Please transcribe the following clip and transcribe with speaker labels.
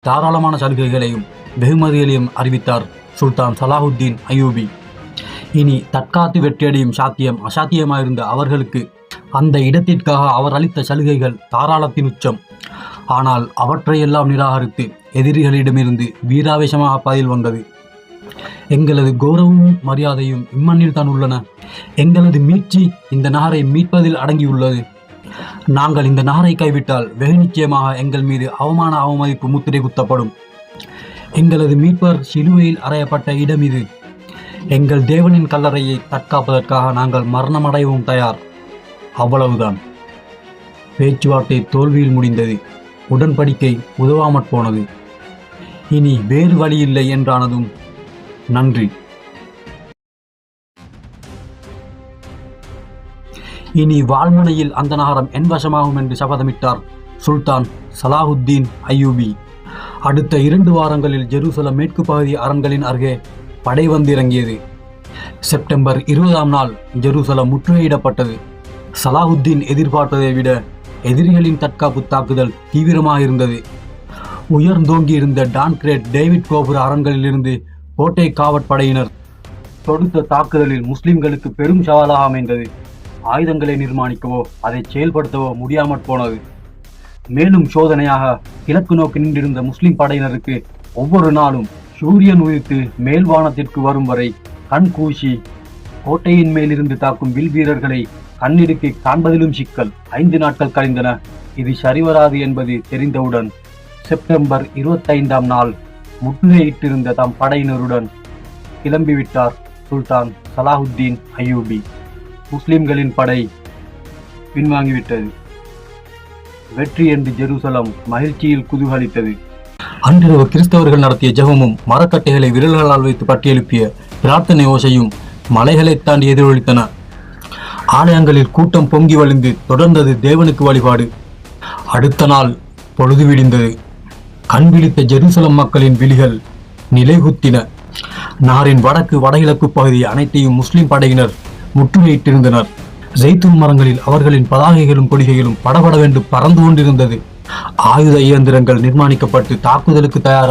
Speaker 1: தாராளமான சலுகைகளையும் வெகுமதிகளையும் அறிவித்தார் சுல்தான் சலாஹுத்தீன் அய்யூபி. இனி தற்காத்து வெற்றியடையும் சாத்தியம் அசாத்தியமாயிருந்த அவர்களுக்கு அந்த இடத்திற்காக அவர் அளித்த சலுகைகள் தாராளத்தின் உச்சம். ஆனால் அவற்றையெல்லாம் நிராகரித்து எதிரிகளிடமிருந்து வீராவேசமாக பதில் வந்தது. எங்களது கௌரவமும் மரியாதையும் இம்மண்ணில் தான் உள்ளன. எங்களது மீட்சி இந்த நகரை மீட்பதில் அடங்கியுள்ளது. நாங்கள் இந்த நகரை கைவிட்டால் வெகு நிச்சயமாக எங்கள் மீது அவமதிப்பு முத்திரை குத்தப்படும். எங்களது மீட்பர் சிலுவையில் அறையப்பட்ட இடம் இது. எங்கள் தேவனின் கல்லறையை தற்காப்பதற்காக நாங்கள் மரணமடையவும் தயார். அவ்வளவுதான். பேச்சுவார்த்தை தோல்வியில் முடிந்தது. உடன்படிக்கை உதவாமற் போனது. இனி வேறு வழியில்லை என்றானதும் நன்றி. இனி வாழ்முனையில் அந்த நகரம் என் வசமாகும் என்று சபதமிட்டார் சுல்தான் சலாஹுத்தீன் அய்யூபி. அடுத்த 2 வாரங்களில் ஜெருசலம் மேற்கு பகுதி அரண்களின் அருகே படை வந்திறங்கியது. செப்டம்பர் 20ஆம் நாள் ஜெருசலம் முற்றுகையிடப்பட்டது. சலாஹுத்தீன் எதிர்பார்த்ததை விட எதிரிகளின் தற்காப்பு தாக்குதல் தீவிரமாக இருந்தது. உயர்ந்தோங்கியிருந்த டான்கிரேட் டேவிட் கோபுர அரண்களிலிருந்து கோட்டை காவற்படையினர் தொடுத்த தாக்குதலில் முஸ்லிம்களுக்கு பெரும் சவாலாக அமைந்தது. ஆயுதங்களை நிர்மாணிக்கவோ அதை செயல்படுத்தவோ முடியாமற் போனது. மேலும் சோதனையாக கிழக்கு நோக்கி நின்றிருந்த முஸ்லிம் படையினருக்கு ஒவ்வொரு நாளும் சூரியன் உதித்து மேல்வானத்திற்கு வரும் வரை கண் கூசி கோட்டையின் மேலிருந்து தாக்கும் வில் வீரர்களை கண்ணிடுக்கி காண்பதிலும் சிக்கல். 5 நாட்கள் கழிந்தன. இது சரிவராது என்பது தெரிந்தவுடன் செப்டம்பர் 25ஆம் நாள் முற்றுகையிட்டிருந்த தம் படையினருடன் கிளம்பிவிட்டார் சுல்தான் சலாஹுத்தீன் அய்யூபி. முஸ்லிம்களின் படை பின்வாங்கிவிட்டது. வெற்றி என்று ஜெருசலம் மகிழ்ச்சியில் குதூகலித்தது. அன்றிரவு கிறிஸ்தவர்கள் நடத்திய ஜெபமும் மரக்கட்டைகளை விரல்களால் வைத்து பட்டியெழுப்பிய பிரார்த்தனை ஓசையும் மலைகளை தாண்டி எதிரொலித்தன. ஆலயங்களில் கூட்டம் பொங்கி வழிந்து தொடர்ந்தது தேவனுக்கு வழிபாடு. அடுத்த நாள் பொழுது விடிந்தது. கண் விழித்த ஜெருசலம் மக்களின் விழிகள் நிலைகுத்தின. நாரின் வடகிழக்கு பகுதி அனைத்தையும் முஸ்லிம் படையினர் முற்றுகையிட்டிருந்தனர். ஜெய்தூன் மரங்களில் அவர்களின் பதாகைகளும் கொடிகைகளும் படபடவென்று பறந்து கொண்டிருந்தது. ஆயுத இயந்திரங்கள் நிர்மாணிக்கப்பட்டு தாக்குதலுக்கு தயாராக